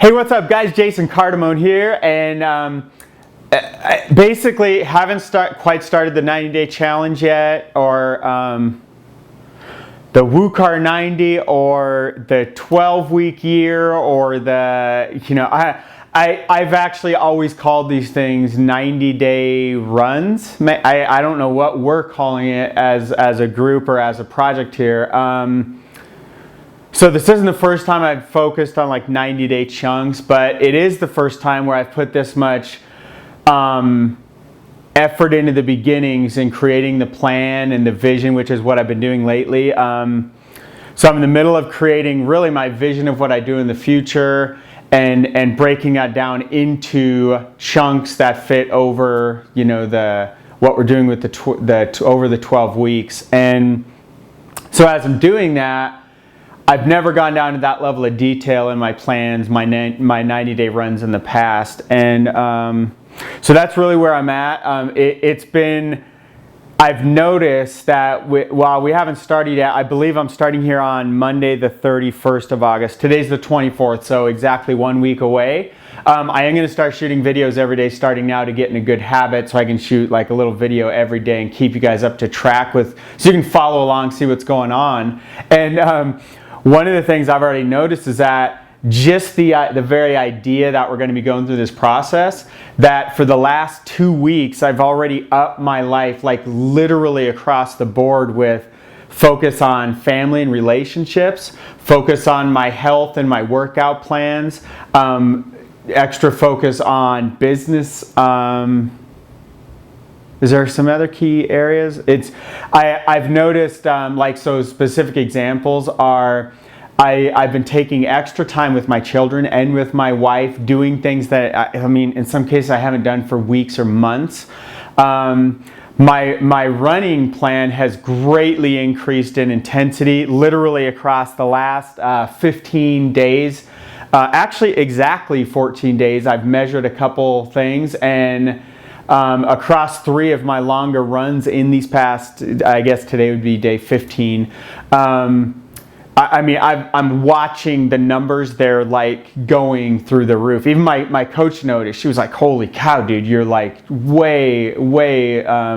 Hey, what's up guys? Jason Cardamone here, and I basically haven't quite started the 90-day challenge yet, or the WUKAR 90, or the 12-week year, or the, I've actually always called these things 90-day runs. I don't know what we're calling it as a group or as a project here. So this isn't the first time I've focused on like 90-day chunks, but it is the first time where I've put this much effort into the beginnings in creating the plan and the vision, which is what I've been doing lately. So I'm in the middle of creating really my vision of what I do in the future, and breaking that down into chunks that fit over, what we're doing with over the 12 weeks. And so as I'm doing that, I've never gone down to that level of detail in my plans, my 90-day runs in the past, and so that's really where I'm at. I've noticed that while we haven't started yet, I believe I'm starting here on Monday the 31st of August. Today's the 24th, so exactly 1 week away. I am going to start shooting videos every day starting now to get in a good habit, so I can shoot like a little video every day and keep you guys up to track with, so you can follow along, see what's going on. And one of the things I've already noticed is that just the very idea that we're going to be going through this process, that for the last 2 weeks I've already upped my life like literally across the board with focus on family and relationships, focus on my health and my workout plans, extra focus on business. Is there some other key areas? I've noticed, so specific examples are, I've been taking extra time with my children and with my wife, doing things that, in some cases I haven't done for weeks or months. My running plan has greatly increased in intensity, literally across the last 15 days. Actually, exactly 14 days. I've measured a couple things, and across 3 of my longer runs in these past, I guess today would be day 15. I'm watching the numbers, they're like going through the roof. Even my coach noticed. She was like, holy cow, dude, you're like way,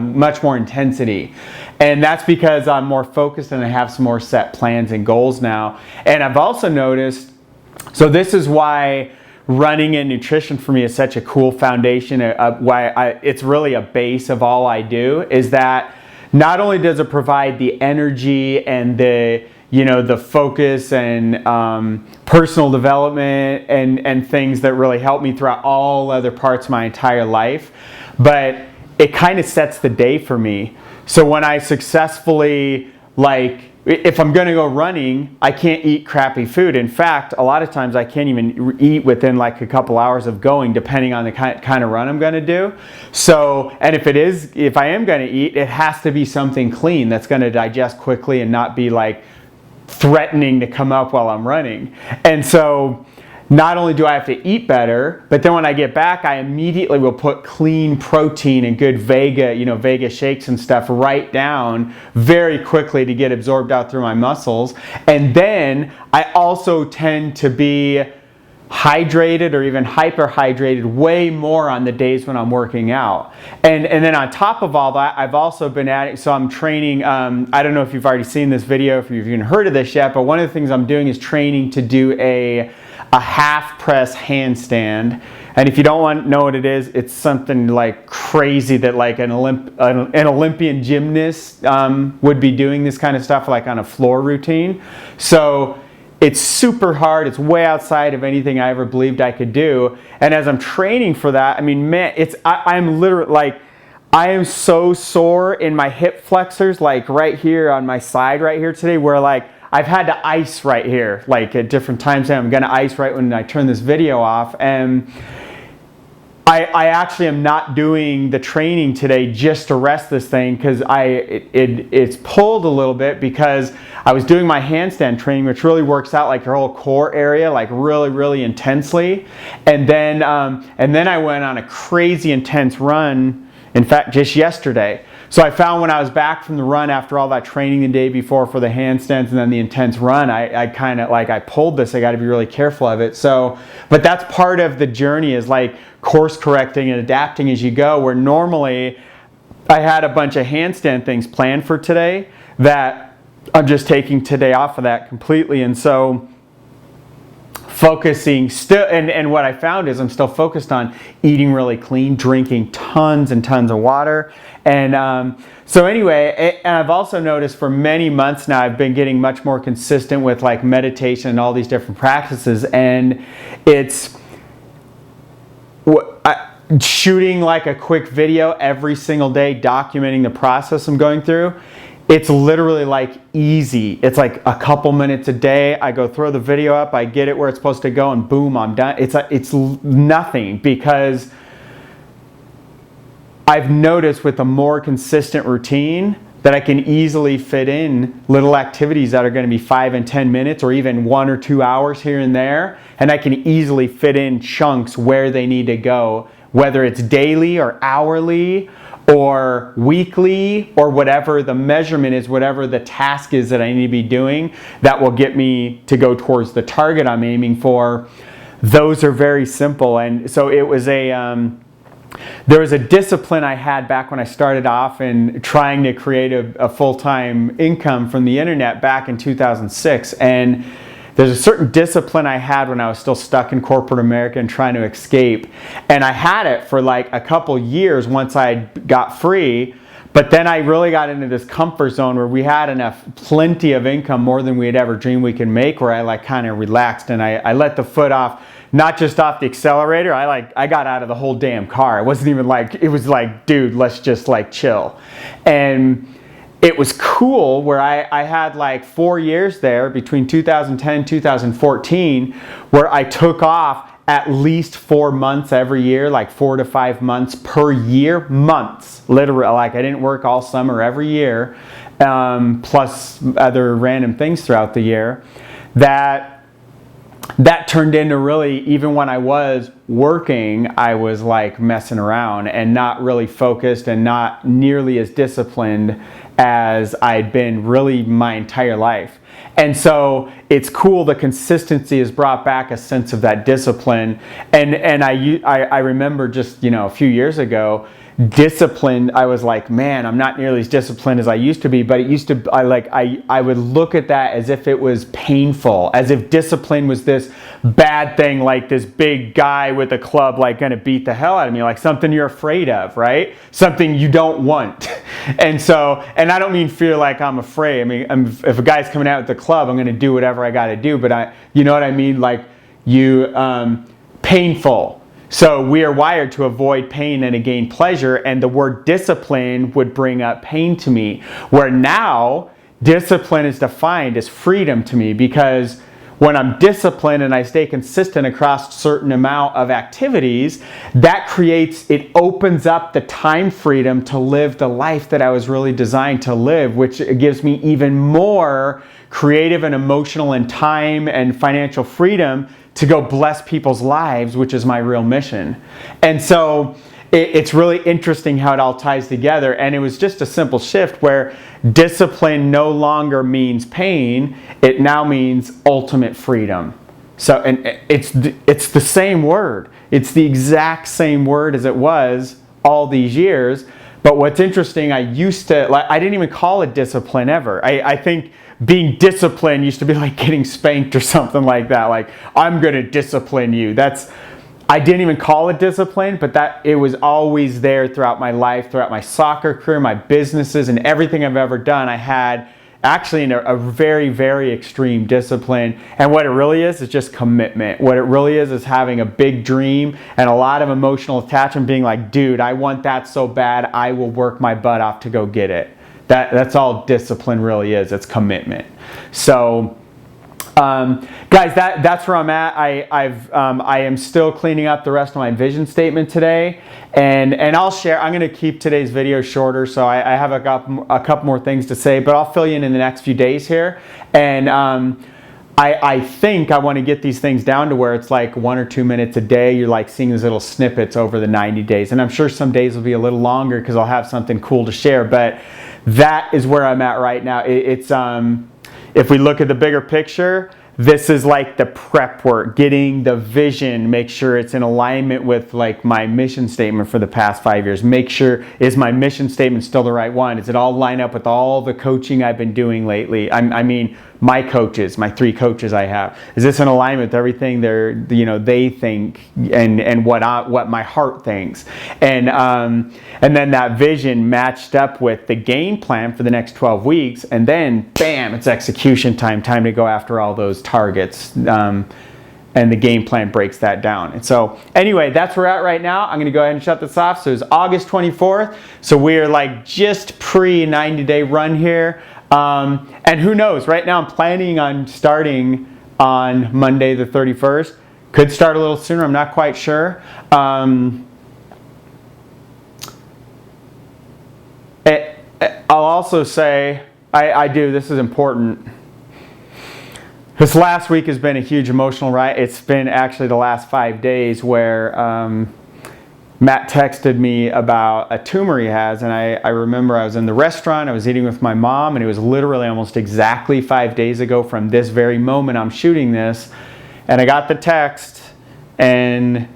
much more intensity. And that's because I'm more focused and I have some more set plans and goals now. And I've also noticed, so this is why running and nutrition for me is such a cool foundation, it's really a base of all I do, is that not only does it provide the energy and the focus and personal development and things that really help me throughout all other parts of my entire life, but it kind of sets the day for me. So when I successfully, if I'm going to go running, I can't eat crappy food. In fact, a lot of times I can't even eat within like a couple hours of going, depending on the kind of run I'm going to do. So, and if I am going to eat, it has to be something clean that's going to digest quickly and not be like threatening to come up while I'm running. And so not only do I have to eat better, but then when I get back, I immediately will put clean protein and good Vega shakes and stuff right down very quickly to get absorbed out through my muscles. And then I also tend to be hydrated or even hyperhydrated way more on the days when I'm working out. And then on top of all that, I've also been adding, so I'm training, I don't know if you've already seen this video, if you've even heard of this yet, but one of the things I'm doing is training to do a half press handstand. And if you don't know what it is, it's something like crazy that like an Olympian gymnast would be doing this kind of stuff like on a floor routine. So it's super hard. It's way outside of anything I ever believed I could do. And as I'm training for that, I'm literally like, I am so sore in my hip flexors, like right here on my side right here today, where like I've had to ice right here, like at different times. And I'm gonna ice right when I turn this video off. And I actually am not doing the training today just to rest this thing, because it's pulled a little bit because I was doing my handstand training, which really works out like your whole core area, like really intensely. And then I went on a crazy intense run, in fact, just yesterday. So I found when I was back from the run after all that training the day before for the handstands and then the intense run, I kind of like, I pulled this, I got to be really careful of it. So, but that's part of the journey, is like course correcting and adapting as you go, where normally I had a bunch of handstand things planned for today that I'm just taking today off of that completely. And so focusing still, and what I found is I'm still focused on eating really clean, drinking tons and tons of water. And so anyway, and I've also noticed for many months now, I've been getting much more consistent with like meditation and all these different practices. And it's shooting like a quick video every single day, documenting the process I'm going through. It's literally like easy. It's like a couple minutes a day. I go throw the video up, I get it where it's supposed to go, and boom, I'm done. It's nothing, because I've noticed with a more consistent routine that I can easily fit in little activities that are going to be 5 and 10 minutes or even 1 or 2 hours here and there. And I can easily fit in chunks where they need to go, whether it's daily or hourly or weekly, or whatever the measurement is, whatever the task is that I need to be doing that will get me to go towards the target I'm aiming for. Those are very simple. And so it was there was a discipline I had back when I started off and trying to create a full-time income from the internet back in 2006. And there's a certain discipline I had when I was still stuck in corporate America and trying to escape. And I had it for like a couple years once I got free. But then I really got into this comfort zone where we had plenty of income, more than we had ever dreamed we could make, where I like kind of relaxed and I let the foot off, not just off the accelerator. I got out of the whole damn car. It wasn't even like, it was like, dude, let's just like chill. And it was cool where I had like 4 years there between 2010 and 2014 where I took off at least 4 months every year, like 4 to 5 months per year, months, literally. Like I didn't work all summer every year, plus other random things throughout the year. That turned into really, even when I was working, I was like messing around and not really focused and not nearly as disciplined as I'd been really my entire life. And so it's cool, the consistency has brought back a sense of that discipline. And I remember just, a few years ago, disciplined, I was like, man, I'm not nearly as disciplined as I used to be. But it used to, I would look at that as if it was painful, as if discipline was this bad thing, like this big guy with a club like gonna beat the hell out of me, like something you're afraid of, right? Something you don't want. And so, and I don't mean fear like I'm afraid. I mean, if a guy's coming out with the club, I'm gonna do whatever I gotta do. But you know what I mean? Like painful. So we are wired to avoid pain and to gain pleasure, and the word discipline would bring up pain to me, where now discipline is defined as freedom to me, because when I'm disciplined and I stay consistent across a certain amount of activities, it opens up the time freedom to live the life that I was really designed to live, which gives me even more creative and emotional and time and financial freedom to go bless people's lives, which is my real mission. And so it's really interesting how it all ties together. And it was just a simple shift where discipline no longer means pain. It now means ultimate freedom. So, and it's the same word. It's the exact same word as it was all these years. But what's interesting, I didn't even call it discipline ever. I think being disciplined used to be like getting spanked or something like that. Like, I'm going to discipline you. I didn't even call it discipline, but it was always there throughout my life, throughout my soccer career, my businesses, and everything I've ever done. I had actually a very, very extreme discipline. And what it really is just commitment. What it really is having a big dream and a lot of emotional attachment, being like, dude, I want that so bad, I will work my butt off to go get it. That's all discipline really is. It's commitment. So, guys, that's where I'm at. I am still cleaning up the rest of my vision statement today, and I'll share. I'm going to keep today's video shorter, so I have a couple more things to say, but I'll fill you in the next few days here. And I think I want to get these things down to where it's like 1 or 2 minutes a day. You're like seeing these little snippets over the 90 days. And I'm sure some days will be a little longer because I'll have something cool to share. But that is where I'm at right now. It's if we look at the bigger picture, this is like the prep work, getting the vision, make sure it's in alignment with like my mission statement for the past 5 years. Make sure, is my mission statement still the right one? Does it all line up with all the coaching I've been doing lately? I mean, my coaches, my 3 coaches I have, is this in alignment with everything they think and what my heart thinks? And then that vision matched up with the game plan for the next 12 weeks, and then bam, it's execution time to go after all those targets. And the game plan breaks that down. And so anyway, that's where we're at right now. I'm going to go ahead and shut this off. So it's August 24th. So we're like just pre 90-day run here. And who knows, right now I'm planning on starting on Monday the 31st. Could start a little sooner, I'm not quite sure. I'll also say, this is important. This last week has been a huge emotional ride. It's been actually the last 5 days where Matt texted me about a tumor he has, and I remember I was in the restaurant, I was eating with my mom, and it was literally almost exactly 5 days ago from this very moment I'm shooting this, and I got the text, and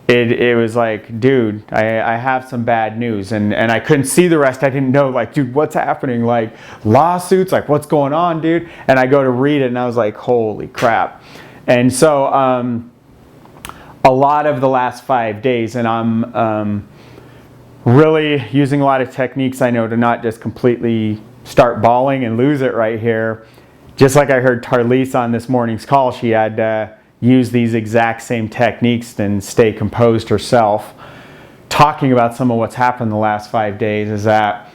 it was like, dude, I have some bad news, and I couldn't see the rest. I didn't know, like, dude, what's happening? Like, lawsuits, like, what's going on, dude? And I go to read it, and I was like, holy crap. And so, a lot of the last 5 days, and I'm really using a lot of techniques I know to not just completely start bawling and lose it right here. Just like I heard Tarlise on this morning's call, she had to use these exact same techniques and stay composed herself. Talking about some of what's happened the last 5 days is that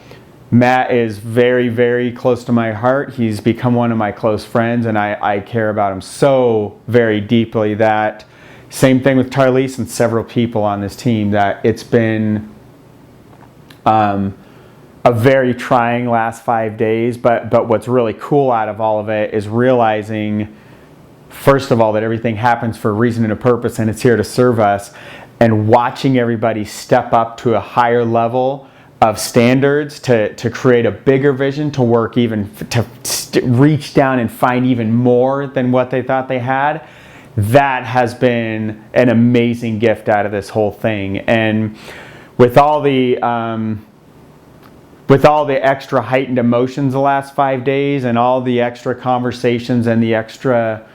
Matt is very, very close to my heart. He's become one of my close friends, and I care about him so very deeply that same thing with Tarlise and several people on this team, that it's been a very trying last 5 days. But what's really cool out of all of it is realizing, first of all, that everything happens for a reason and a purpose, and it's here to serve us. And watching everybody step up to a higher level of standards to create a bigger vision, to work even, to reach down and find even more than what they thought they had. That has been an amazing gift out of this whole thing. And with all the extra heightened emotions the last 5 days, and all the extra conversations and the extra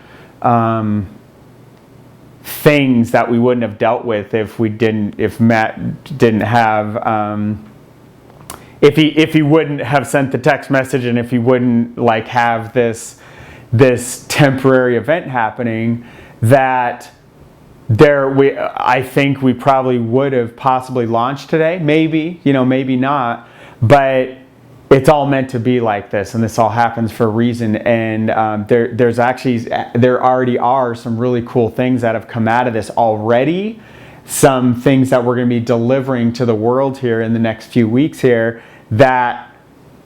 things that we wouldn't have dealt with if Matt didn't have, if he wouldn't have sent the text message, and if he wouldn't like have this temporary event happening, that I think we probably would have possibly launched today. Maybe, maybe not, but it's all meant to be like this, and this all happens for a reason. And there already are some really cool things that have come out of this already. Some things that we're going to be delivering to the world here in the next few weeks here, that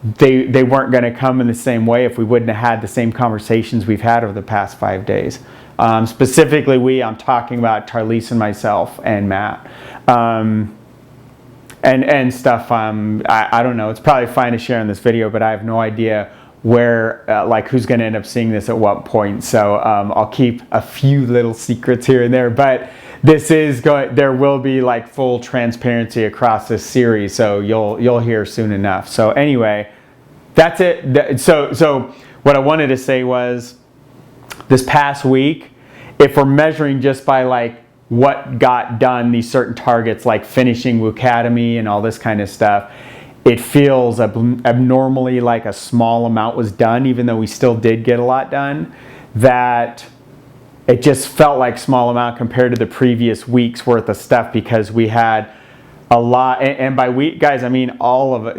they weren't going to come in the same way if we wouldn't have had the same conversations we've had over the past 5 days. Specifically, I'm talking about Tarlise and myself and Matt. And stuff, I don't know, it's probably fine to share in this video, but I have no idea where, who's going to end up seeing this at what point. So I'll keep a few little secrets here and there, but there will be like full transparency across this series, so you'll hear soon enough. So anyway, that's it. So what I wanted to say was, this past week, if we're measuring just by like what got done, these certain targets like finishing WUKAR and all this kind of stuff, it feels abnormally like a small amount was done, even though we still did get a lot done. That it just felt like small amount compared to the previous week's worth of stuff, because we had a lot. And by week, guys, I mean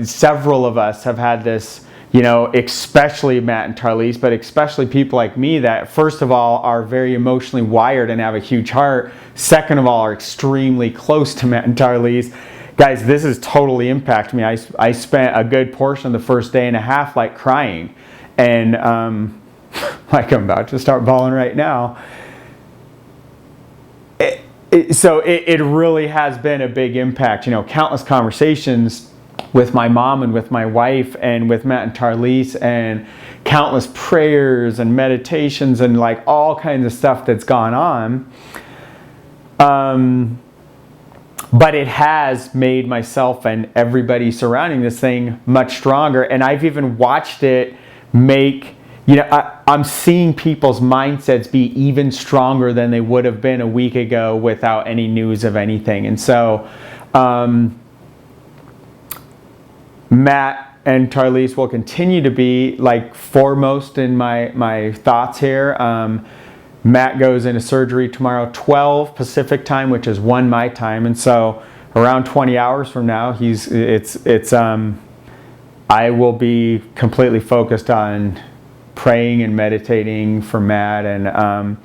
several of us have had this, especially Matt and Tarlise, but especially people like me that, first of all, are very emotionally wired and have a huge heart. Second of all, are extremely close to Matt and Tarlise. Guys, this has totally impacted me. I spent a good portion of the first day and a half like crying. And like I'm about to start bawling right now. So it really has been a big impact. You know, countless conversations with my mom and with my wife and with Matt and Tarlise, and countless prayers and meditations and like all kinds of stuff that's gone on. But it has made myself and everybody surrounding this thing much stronger. And I've even watched it make, you know, I'm seeing people's mindsets be even stronger than they would have been a week ago without any news of anything. And so Matt and Tarlise will continue to be like foremost in my thoughts here. Matt goes into surgery tomorrow, 12 Pacific time, which is 1 my time, and so around 20 hours from now, I will be completely focused on praying and meditating for Matt, and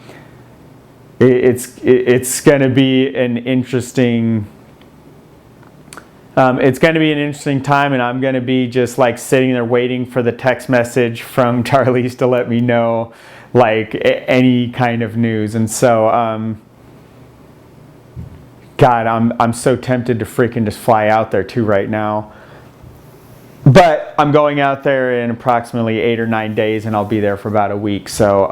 it's going to be an interesting. It's going to be an interesting time, and I'm going to be just like sitting there waiting for the text message from Tarlise to let me know like any kind of news. And so God, I'm so tempted to freaking just fly out there too right now, but I'm going out there in approximately 8 or 9 days, and I'll be there for about a week. So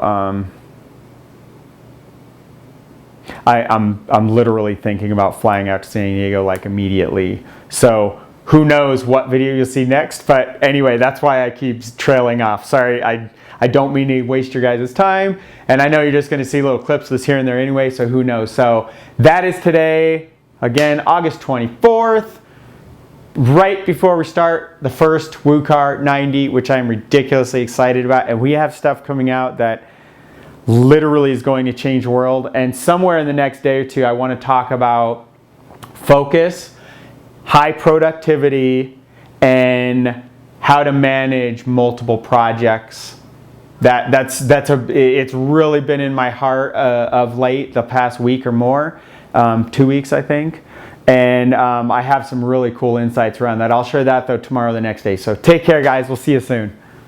I'm literally thinking about flying out to San Diego like immediately. So who knows what video you'll see next, but anyway, that's why I keep trailing off. Sorry, I don't mean to waste your guys' time, and I know you're just going to see little clips of this here and there anyway, so who knows. So that is today, again, August 24th, right before we start the first WUKAR 90, which I'm ridiculously excited about, and we have stuff coming out that literally is going to change the world. And somewhere in the next day or two, I want to talk about focus, high productivity, and how to manage multiple projects. It's really been in my heart of late, the past week or more, 2 weeks I think, and I have some really cool insights around that. I'll share that though tomorrow or the next day. So take care, guys. We'll see you soon.